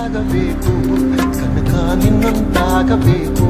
ಆಗಬೇಕು ಕನಕ ನಿನ್ನಂತಾಗಬೇಕು.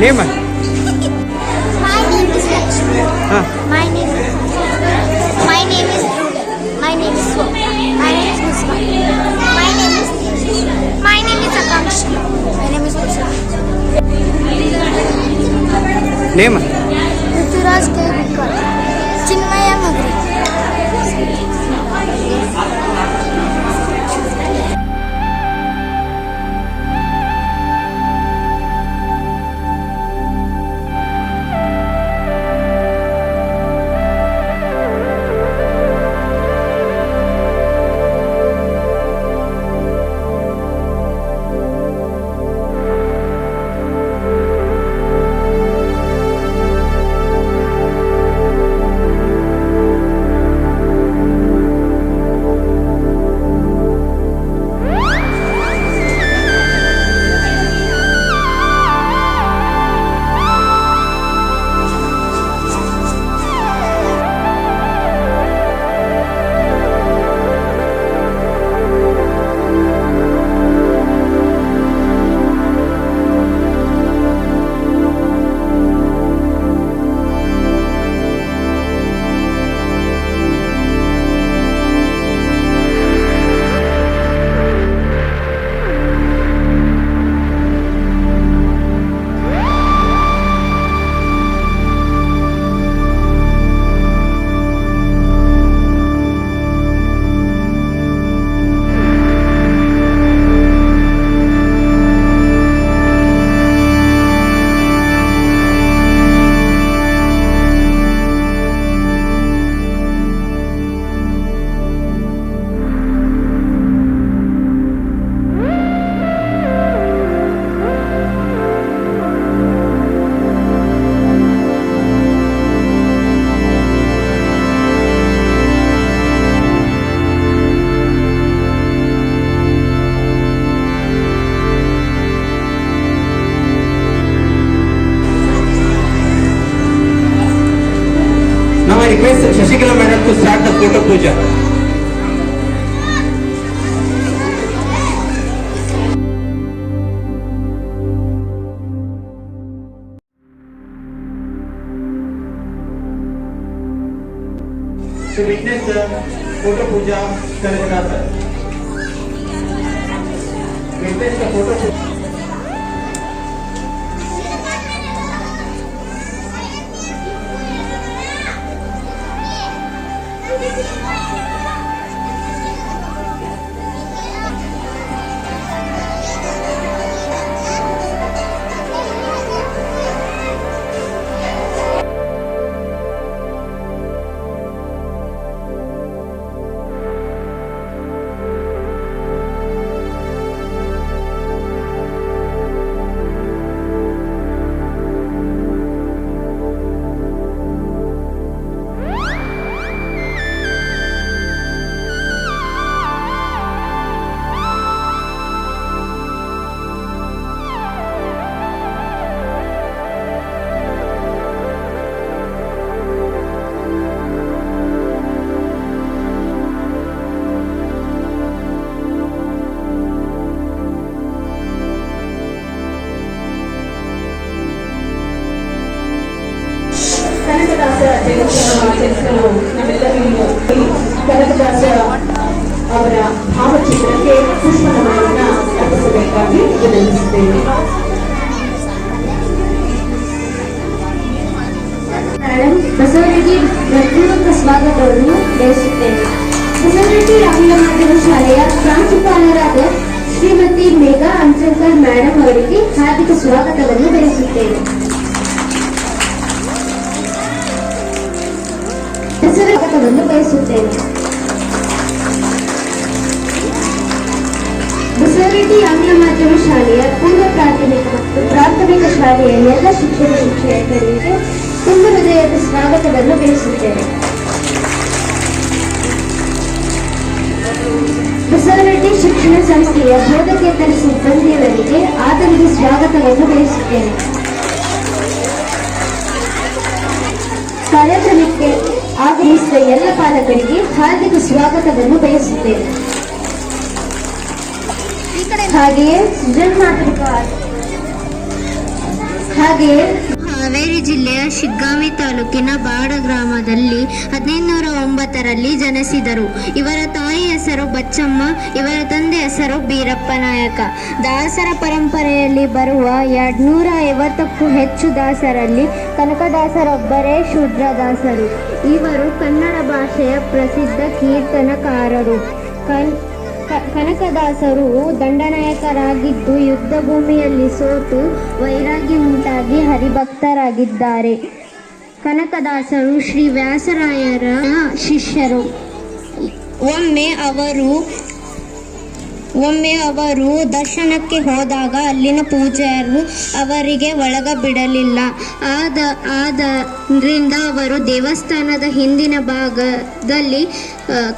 Name? My name is Lakshmi. My name is Ruby. My name is Swapna. My name is Puspa. My name is Tejas. My name is Akanksha. My name is Pusha. Name? Ruturaj Kevikar. Chinmaya Magri. request Shashikala madam to start the photo puja. To witness the photo puja, Karishna sir. Witness the photo puja. ದಿನವನ್ನು ಆಚರಿಸಲು ನಮ್ಮೆಲ್ಲರಿಗೂ ಕನಕದಾಸ ಅವರ ಭಾವಚಿತ್ರಕ್ಕೆ ಪುಷ್ಪನಮನವನ್ನು ಅರ್ಪಿಸಬೇಕಾಗಿ ವಿನಂತಿಸುತ್ತೇನೆ. Madam Basavareddy ಹೃತ್ಪೂರ್ವಕ ಸ್ವಾಗತವನ್ನು ಬಯಸುತ್ತೇನೆ. ಬಸವರೆಡ್ಡಿ ಆಂಗ್ಲ ಮಾಧ್ಯಮ ಶಾಲೆಯ ಪ್ರಾಂಶುಪಾಲರಾದ ಶ್ರೀಮತಿ ಮೇಘಾ ಅಂಚಂಕರ್ ಮೇಡಮ್ ಅವರಿಗೆ ಹಾರ್ದಿಕ ಸ್ವಾಗತವನ್ನು ಬಯಸುತ್ತೇನೆ. ಸ್ವಾಗತವನ್ನು ಬಯಸುತ್ತೇನೆ. ಬಸವರೆಡ್ಡಿ ಆಂಗ್ಲ ಮಾಧ್ಯಮ ಶಾಲೆಯ ಪೂರ್ವ ಪ್ರಾಥಮಿಕ ಮತ್ತು ಪ್ರಾಥಮಿಕ ಶಾಲೆಯ ಎಲ್ಲ ಶಿಕ್ಷಕರಿಗೆ ತುಂಬ ಹೃದಯದ ಸ್ವಾಗತವನ್ನು ಬಯಸುತ್ತೇನೆ. ಬಸವರೆಡ್ಡಿ ಶಿಕ್ಷಣ ಸಂಸ್ಥೆಯ ಬೋಧಕೇತರ ಸಿಬ್ಬಂದಿಯವರಿಗೆ ಆದರದ ಸ್ವಾಗತವನ್ನು ಬಯಸುತ್ತೇನೆ. ಕಾರ್ಯಕ್ರಮಕ್ಕೆ ಆಗಮಿಸಿದ ಎಲ್ಲ ಪಾಲಕರಿಗೆ ಹಾರ್ದಿಕ ಸ್ವಾಗತವನ್ನು ಬಯಸುತ್ತೇನೆ. ಹಾಗೆಯೇ ಹಾವೇರಿ ಜಿಲ್ಲೆಯ ಶಿಗ್ಗಾಂವಿ ತಾಲೂಕಿನ ಬಾಡ ಗ್ರಾಮದಲ್ಲಿ 1509ರಲ್ಲಿ ಜನಿಸಿದರು. ಇವರ ತಾಯಿ ಹೆಸರು ಬಚ್ಚಮ್ಮ, ಇವರ ತಂದೆ ಹೆಸರು ಬೀರಪ್ಪ ನಾಯಕ. ದಾಸರ ಪರಂಪರೆಯಲ್ಲಿ ಬರುವ 250ಕ್ಕೂ ಹೆಚ್ಚು ದಾಸರಲ್ಲಿ ಕನಕದಾಸರೊಬ್ಬರೇ ಶೂದ್ರದಾಸರು. ಇವರು ಕನ್ನಡ ಭಾಷೆಯ ಪ್ರಸಿದ್ಧ ಕೀರ್ತನಕಾರರು. ಕನಕದಾಸರು ದಂಡನಾಯಕರಾಗಿದ್ದು ಯುದ್ಧ ಭೂಮಿಯಲ್ಲಿ ಸೋತು ವೈರಾಗ್ಯ ಉಂಟಾಗಿ ಹರಿಭಕ್ತರಾಗಿದ್ದಾರೆ. ಕನಕದಾಸರು ಶ್ರೀ ವ್ಯಾಸರಾಯರ ಶಿಷ್ಯರು. ಒಮ್ಮೆ ಅವರು ದರ್ಶನಕ್ಕೆ ಹೋದಾಗ ಅಲ್ಲಿನ ಪೂಜಾರರು ಅವರಿಗೆ ಒಳಗ ಬಿಡಲಿಲ್ಲ. ಆದ್ದರಿಂದ ಅವರು ದೇವಸ್ಥಾನದ ಹಿಂದಿನ ಭಾಗದಲ್ಲಿ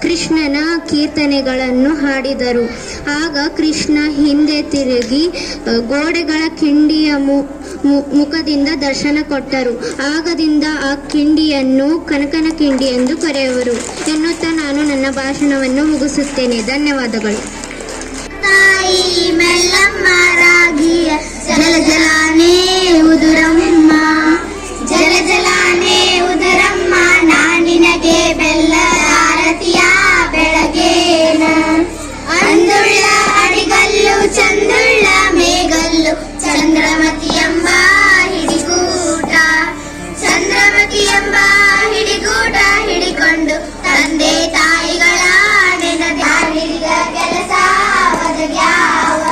ಕೃಷ್ಣನ ಕೀರ್ತನೆಗಳನ್ನು ಹಾಡಿದರು. ಆಗ ಕೃಷ್ಣ ಹಿಂದೆ ತಿರುಗಿ ಗೋಡೆಗಳ ಕಿಂಡಿಯ ಮುಖದಿಂದ ದರ್ಶನ ಕೊಟ್ಟರು. ಆಗದಿಂದ ಆ ಕಿಂಡಿಯನ್ನು ಕನಕನ ಕಿಂಡಿ ಎಂದು ಕರೆಯುವರು ಎನ್ನುತ್ತಾ ನಾನು ನನ್ನ ಭಾಷಣವನ್ನು ಮುಗಿಸುತ್ತೇನೆ. ಧನ್ಯವಾದಗಳು. ತಾಯಿ ಮೆಲ್ಲಮ್ಮ ರಾಗಿಯ ಜಲ ಜಲಾನೇ ಉದುರಮ್ಮ, ಜಲ ಜಲಾನೇ ಉದುರಮ್ಮ, ನಾನಿನಗೆ ಬೆಲ್ಲ ಆರತಿಯ ಬೆಳಗೇನ. ಅಂದುಳ್ಳ ಅಡಿಗಲ್ಲು ಚಂದುಳ್ಳ ಮೇಗಲ್ಲು, ಚಂದ್ರಮತಿ ಎಂಬ ಹಿಡಿಗೂಟ, ಚಂದ್ರಮತಿ ಎಂಬ ಹಿಡಿಗೂಟ ಹಿಡಿಕೊಂಡು ತಂದೆ ತಾಯಿಗಳ ನೆನದಾಡಿದ ಕೆಲಸ ಒದಗ್ಯಾವ,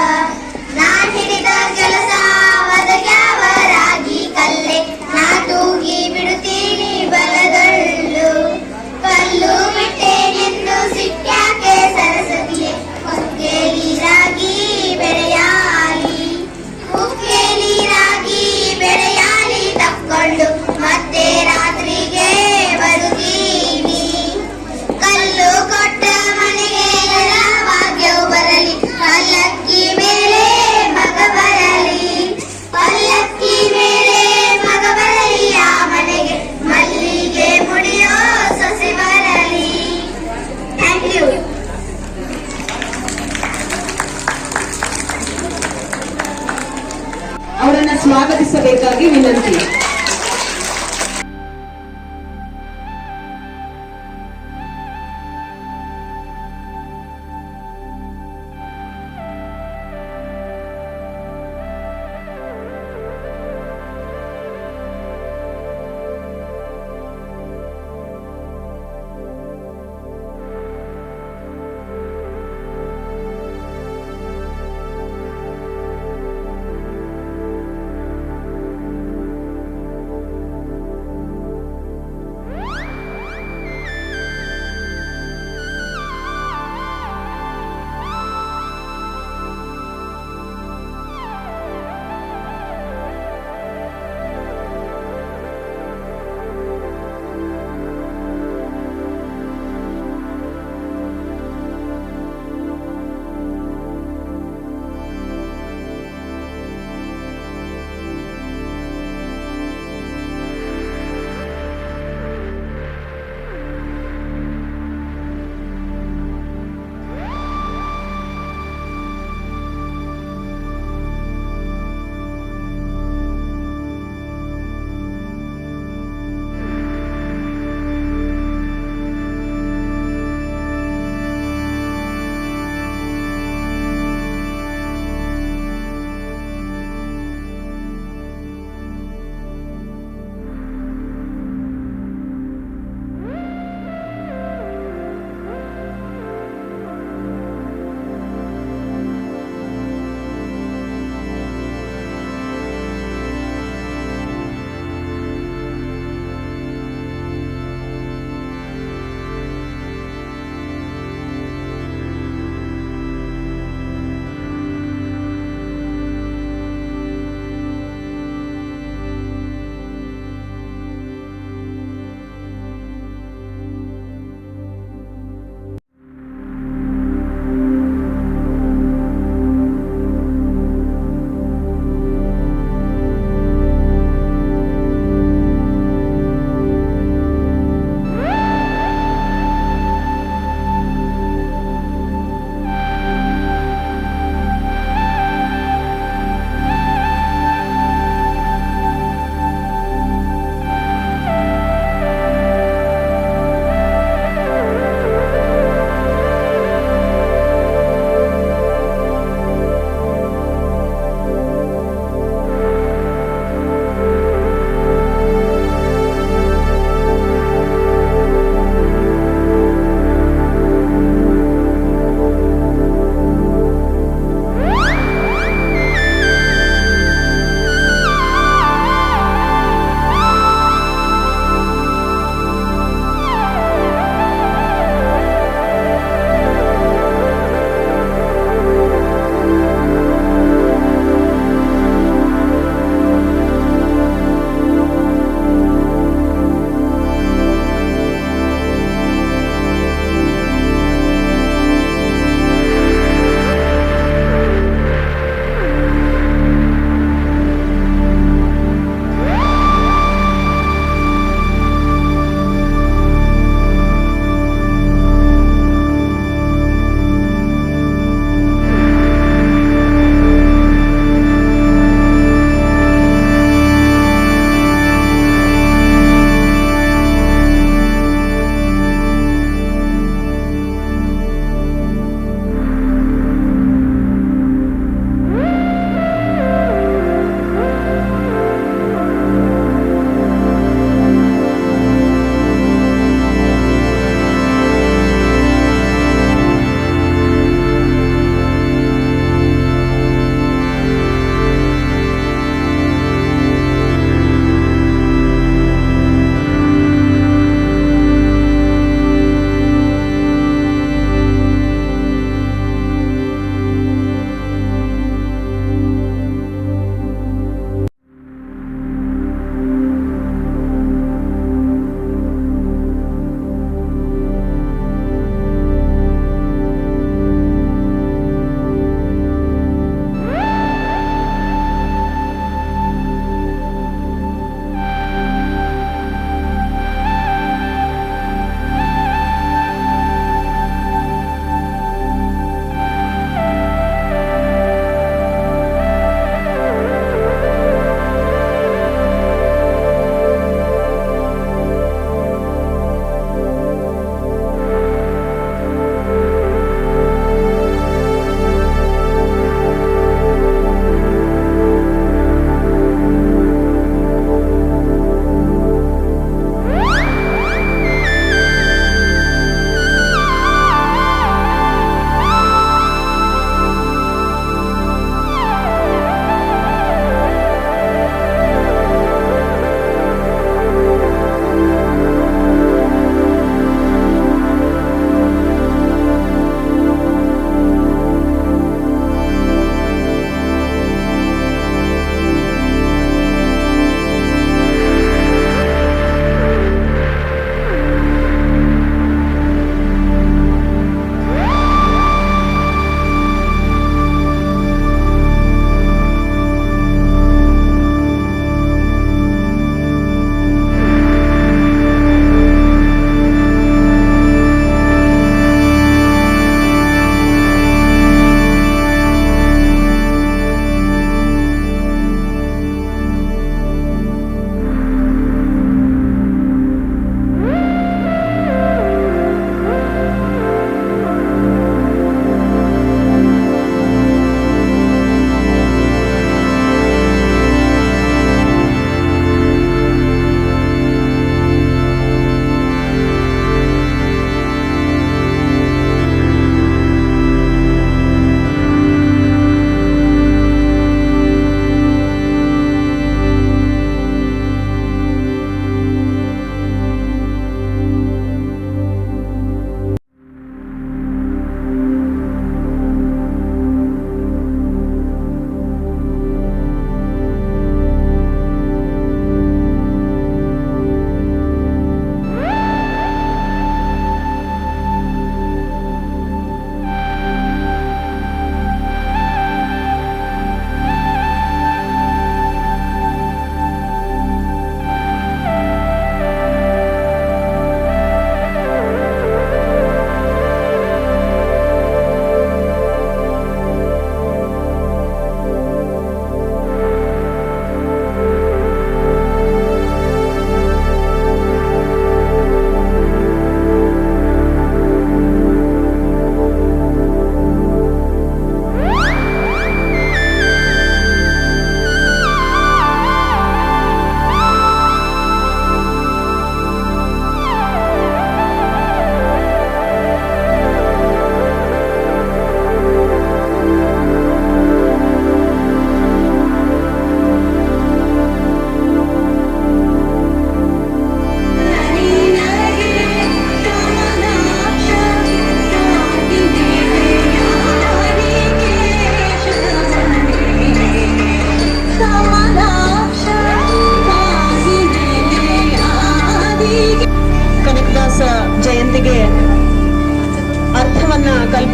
ನಾನ್ ಹಿಡಿದ ಕೆಲಸ ಒದಗ್ಯಾವ. ರಾಗಿ ಕಲ್ಲೆ ನಾ ತೂಗಿ ಬಿಡುತ್ತೀನಿ ಬಲದೊಳ್ಳು, ಕಲ್ಲು ಬಿಟ್ಟೇನೆಂದು ಸಿಟ್ಟ್ಯಾಕೆ ಸರಸ್ವತಿಯೇ, ಹೊಕ್ಕೇಲಿ ರಾಗಿ ಬೆಳೆಯಾಲಿ, ಹುಕ್ಕೇಲಿ ರಾಗಿ ಬೆಳೆಯಾಲಿ, ತಕ್ಕೊಂಡು ಮತ್ತೆ ರಾತ್ರಿಗೆ ಬರುತ್ತೀನಿ. ಕಲ್ಲು ಕೊಟ್ಟ ಮನೆಗೆ ಎಲ್ಲ ಭಾಗ್ಯವು ಬರಲಿ, ಪಲ್ಲಕ್ಕಿ ಮೇಲೆ ಮಗ ಬರಲಿ, ಪಲ್ಲಕ್ಕಿ ಮೇಲೆ ಮಗ ಬರಲಿ, ಆ ಮನೆಗೆ ಮಲ್ಲಿಗೆ ಮುಡಿಯೋ ಸೊಸೆ ಬರಲಿ. Thank you. ಅವರನ್ನ ಸ್ವಾಗತಿಸಬೇಕಾಗಿ ವಿನಂತಿ.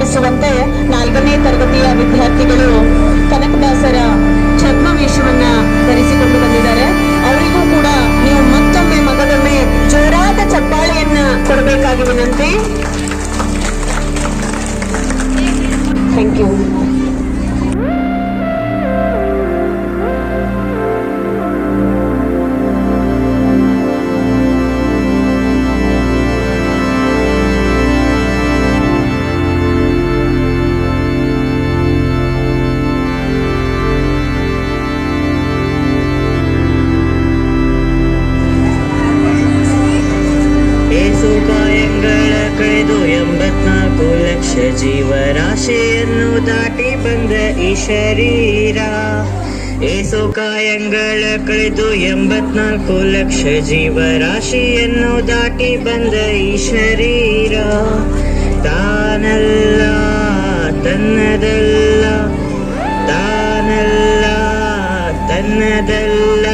ತೋರಿಸುವಂತೆ 4ನೇ ತರಗತಿಯ ವಿದ್ಯಾರ್ಥಿಗಳು ಕನಕದಾಸರ ಛದ್ಮವೇಷವನ್ನ ಧರಿಸಿಕೊಂಡು ಬಂದಿದ್ದಾರೆ. ಅವರಿಗೂ ಕೂಡ ನೀವು ಮತ್ತೊಮ್ಮೆ ಮಗದೊಮ್ಮೆ ಜೋರಾದ ಚಪ್ಪಾಳೆಯನ್ನ ಕೊಡಬೇಕಾಗಿ ವಿನಂತಿ. Thank you. ಜೀವರಾಶಿಯನ್ನು ದಾಟಿ ಬಂದ ಈ ಶರೀರ. ಏಸು ಕಾಯಂಗಳ ಕಳೆದು 84 ಲಕ್ಷ ಜೀವರಾಶಿಯನ್ನು ದಾಟಿ ಬಂದ ಈ ಶರೀರ. ತಾನಲ್ಲ ತನ್ನದಲ್ಲ, ತಾನಲ್ಲ ತನ್ನದಲ್ಲ,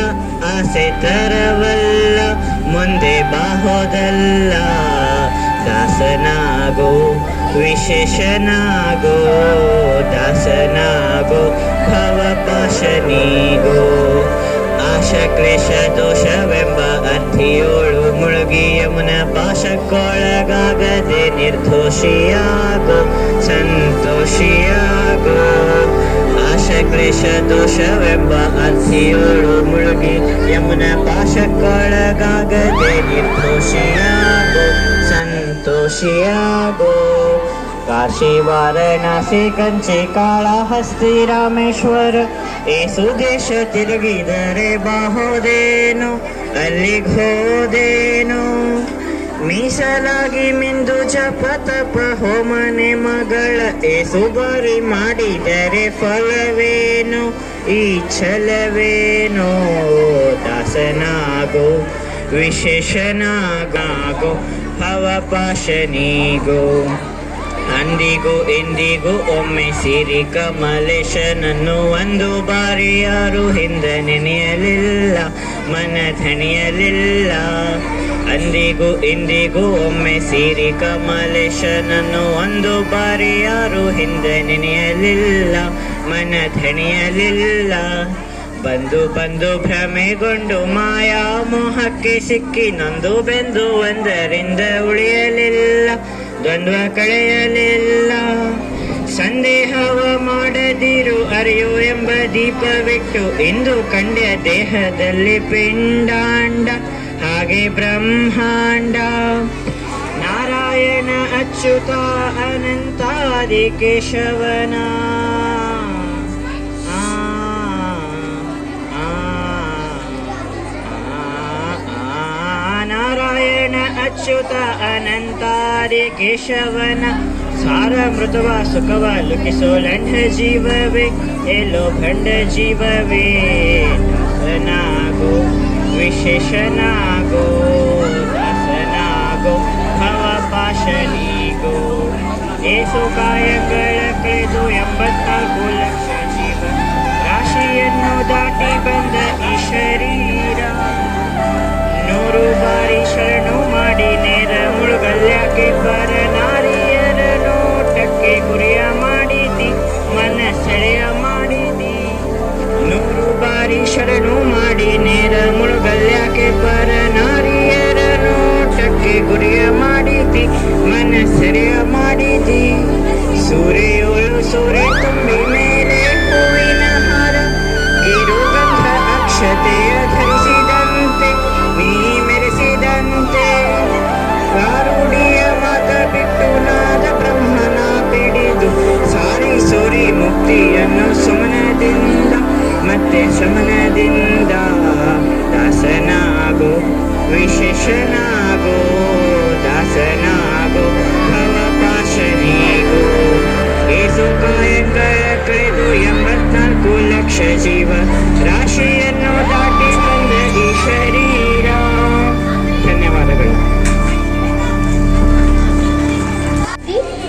ಆಸೆ ತರವಲ್ಲ, ಮುಂದೆ ಬಾಹೋದಲ್ಲ. ದಾಸನಾಗೋ ವಿಶೇಷನಾಗೋ, ದಾಸನಾಗೋ ಭವಪಾಶನೀಗೋ. ಆಶ ಕ್ಲೇಶ ದೋಷವೆಂಬ ಅರ್ಥಿಯೋಳು ಮುಳುಗಿ ಯಮುನ ಪಾಶಕ್ಕೊಳಗಾಗದೆ ನಿರ್ದೋಷಿಯಾಗೋ, ಸಂತೋಷಿಯಾಗೋ. ಆಶ ಕ್ಲೇಶ ದೋಷವೆಂಬ ಅರ್ಥಿಯೋಳು ಮುಳುಗಿ ಯಮುನ ಪಾಶಕ್ಕೊಳಗಾಗದೆ ನಿರ್ದೋಷಿಯಾಗೋ, ಸಂತೋಷಿಯಾಗೋ. ಕಾಶಿ ವಾರಣಾಸಿ ಕಂಚಿ ಕಾಳಹಸ್ತಿ ರಾಮೇಶ್ವರ ಏಸು ದೇಶ ತಿರುಗಿದರೆ ಬಾಹೋದೇನು, ಅಲ್ಲಿಗೆ ಹೋದೇನು. ಮೀಸಲಾಗಿ ಮಿಂದು ಜಪ ತಪ ಹೋಮನೆ ಮಗಳ ಏಸು ಬಾರಿ ಮಾಡಿದರೆ ಫಲವೇನು, ಈ ಛಲವೇನೋ. ದಾಸನಾಗೋ ವಿಶೇಷನಾಗೋ ಭವಪಾಶನೀಗೋ. ಅಂದಿಗೂ ಇಂದಿಗೂ ಒಮ್ಮೆ ಸಿರಿ ಕಮಲೇಶನನ್ನು ಒಂದು ಬಾರಿ ಯಾರು ಹಿಂದೆ ನೆನೆಯಲಿಲ್ಲ, ಮನ ಧಣಿಯಲಿಲ್ಲ. ಅಂದಿಗೂ ಇಂದಿಗೂ ಒಮ್ಮೆ ಸಿರಿ ಕಮಲೇಶನನ್ನು ಒಂದು ಬಾರಿ ಯಾರು ಹಿಂದೆ ನೆನೆಯಲಿಲ್ಲ, ಮನ ಧಣಿಯಲಿಲ್ಲ. ಬಂದು ಬಂದು ಭ್ರಮೆಗೊಂಡು ಮಾಯಾ ಮೋಹಕ್ಕೆ ಸಿಕ್ಕಿ ನೊಂದು ಬೆಂದು ಒಂದರಿಂದ ಉಳಿಯಲಿಲ್ಲ, ದ್ವಂದ್ವ ಕಳೆಯಲಿಲ್ಲ. ಸಂದೇಹವ ಮಾಡದಿರು ಅರಿಯೋ ಎಂಬ ದೀಪವಿಟ್ಟು ಇಂದು ಕಂಡ್ಯ ದೇಹದಲ್ಲಿ ಪಿಂಡಾಂಡ, ಹಾಗೆ ಬ್ರಹ್ಮಾಂಡ. ನಾರಾಯಣ ಅಚ್ಯುತ ಅನಂತಾದಿ ಕೇಶವನ ನಾರಾಯಣ ಅಚ್ಯುತ ಅನಂತಾದಿ ಕೇಶವನ ಸಾರ ಮೃತವ ಸುಖವ ಲುಕಿಸೋ ಲಂಢ ಜೀವವೇ, ಎಲ್ಲೋ ಭಂಡ ಜೀವವೇ. ದಾಸನಾಗೋ ವಿಶೇಷನಾಗೋ, ದಾಸನಾಗೋ ಭವಪಾಶನೀಗೋ. ಏಸು ಕಾಯಗಳ ಕಳೆದು 84 ಲಕ್ಷ ಜೀವ ರಾಶಿಯನ್ನು ದಾಟಿ ಬಂದ ಈ ಶರೀರ. 100 ಬಾರಿ ಶರಣು ಮಾಡಿ ನೇರ ಮುಳುಗಲ್ಯಾಕೆ ಪರ ನಾರಿಯರ ನೋಟಕ್ಕೆ ಗುರಿಯ ಮಾಡಿದಿ, ಮನ ಸೆಳೆಯ ಮಾಡಿದಿ. 100 ಬಾರಿ ಶರಣು ಮಾಡಿ ನೇರ ಮುಳುಗಲ್ಯಾಕೆ ಪರ ನಾರಿಯರ ನೋಟಕ್ಕೆ ಗುರಿಯ ಮಾಡಿದಿ, ಮನ ಸೆಳೆಯ ಮಾಡಿದಿ. ಸೂರ್ಯೋಳು ಸೂರ್ಯ ತುಂಬಿ ಮೇಲೆ ಹೂವಿನ ಹಾರ ಗಿರುಗಂಧ ಅಕ್ಷತೆಯ ಧರಿಸಿದಂತೆ ನೀ ಮೆರೆಸಿದಂತೆ. ಕಾರುಡಿಯ ಮಾತ ಬಿಟ್ಟು ನಾದ ಬ್ರಹ್ಮನ ಪಿಡಿದು ಸಾರಿ ಸೋರಿ ಮುಕ್ತಿಯನ್ನು ಸುಮನದಿಂದ ಮತ್ತೆ ಶಮನದಿಂದ. ದಾಸನಾಗೋ ವಿಶೇಷನಾಗೋ, ದಾಸನಾಗೋ ಭವಪಾಶನೀಗೋ. ಏಸು ಕಾಯಗಳ ಕಳೆದು 84 ಲಕ್ಷ ಜೀವ ರಾಶಿಯನ್ನು ದಾಟಿ ಬಂದ ಈ ಶರೀರ. ಧನ್ಯವಾದಗಳು.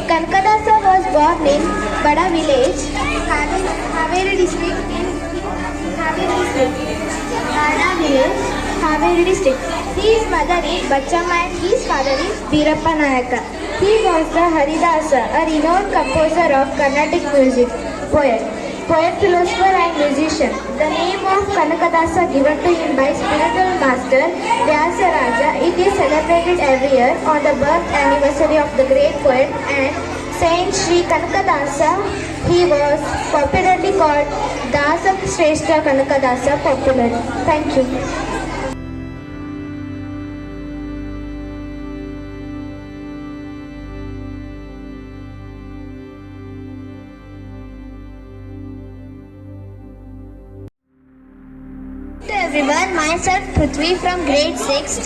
Kanakadasa was born in Bada village, Haveri district Bada village, Haveri district. His mother is Bachama and his father is Birappa Nayaka. He was the Haridasa, a renowned composer of Carnatic music, poet, philosopher and musician. The name of Kanakadasa given to him by spiritual master Vyasaraja, it is celebrated every year on the birth anniversary of the great poet and Saint Sri Kanakadasa. He was popularly called Dasa Shrestha Kanakadasa popularly. Thank you. Everyone, myself Prithvi from grade 6th.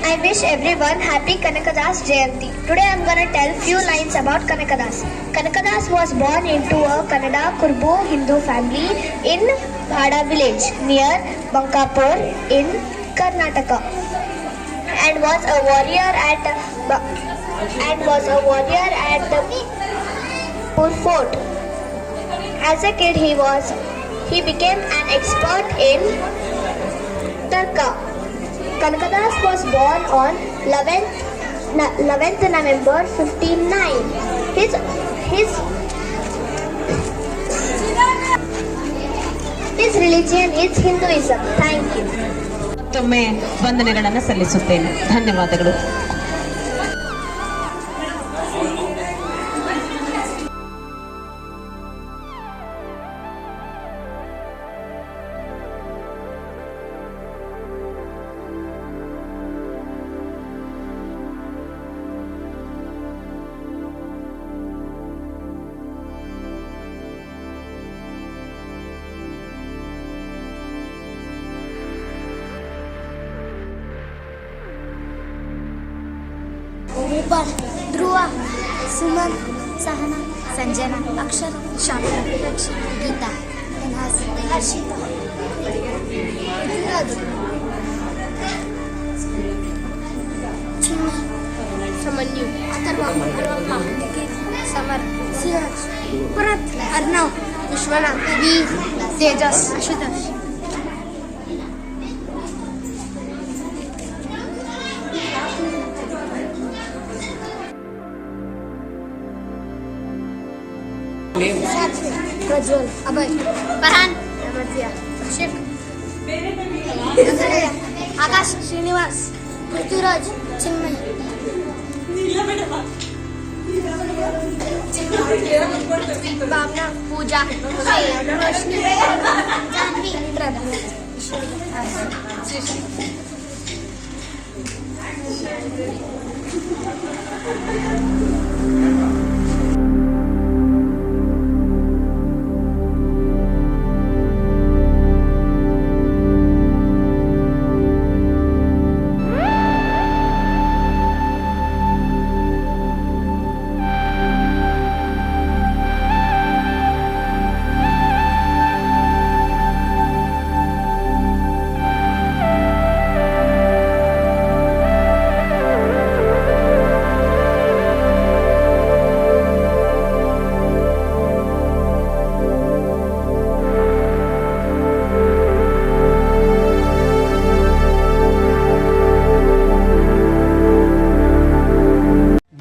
I wish everyone happy Kanakadas Jayanti. Today I am going to tell few lines about Kanakadas. Kanakadas was born into a Kannada Kurbu Hindu family in Bhada village near Bankapur in Karnataka and was a warrior at the Pur fort. As a kid he became an expert in Tarka. Kanakadas was born on 11th November 1509. His religion is Hinduism. Thank you. ಮತ್ತೊಮ್ಮೆ ವಂದನೆಗಳನ್ನು ಸಲ್ಲಿಸುತ್ತೇನೆ. ಧನ್ಯವಾದಗಳು. ರೂಪಮ್, ಧ್ರುವ, ಸುಮನ್, ಸಹನ, ಸಂಜನಾ, ಅಕ್ಷರ, ಶಾಂತ, ರಕ್ಷಿತ, Geetha, ವಿನಾಸ್, Harshita, Prithviraj, Chinmay, ಸಮನ್ಯು, Atharva, ಅರ್ವಮ್ಮ, summer, Siraj, Bharat, ಅರ್ಣವ್, Vishwanath, ವೀರ್, ತೇಜಸ್, ಅಶುತೋಷ್. प्रज्वल, अभय, फरहान, अभिषेक, आकाश, श्रीनिवास, पृथ्वीराज, चिन्मय, भावना, पूजा, रोशनी, जानवी, प्रभा,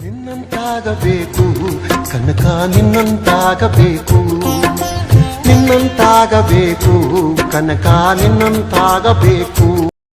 ನಿನ್ನಂತಾಗಬೇಕು ಕನಕ, ನಿನ್ನಂತಾಗಬೇಕು, ನಿನ್ನಂತಾಗಬೇಕು ಕನಕ, ನಿನ್ನಂತಾಗಬೇಕು.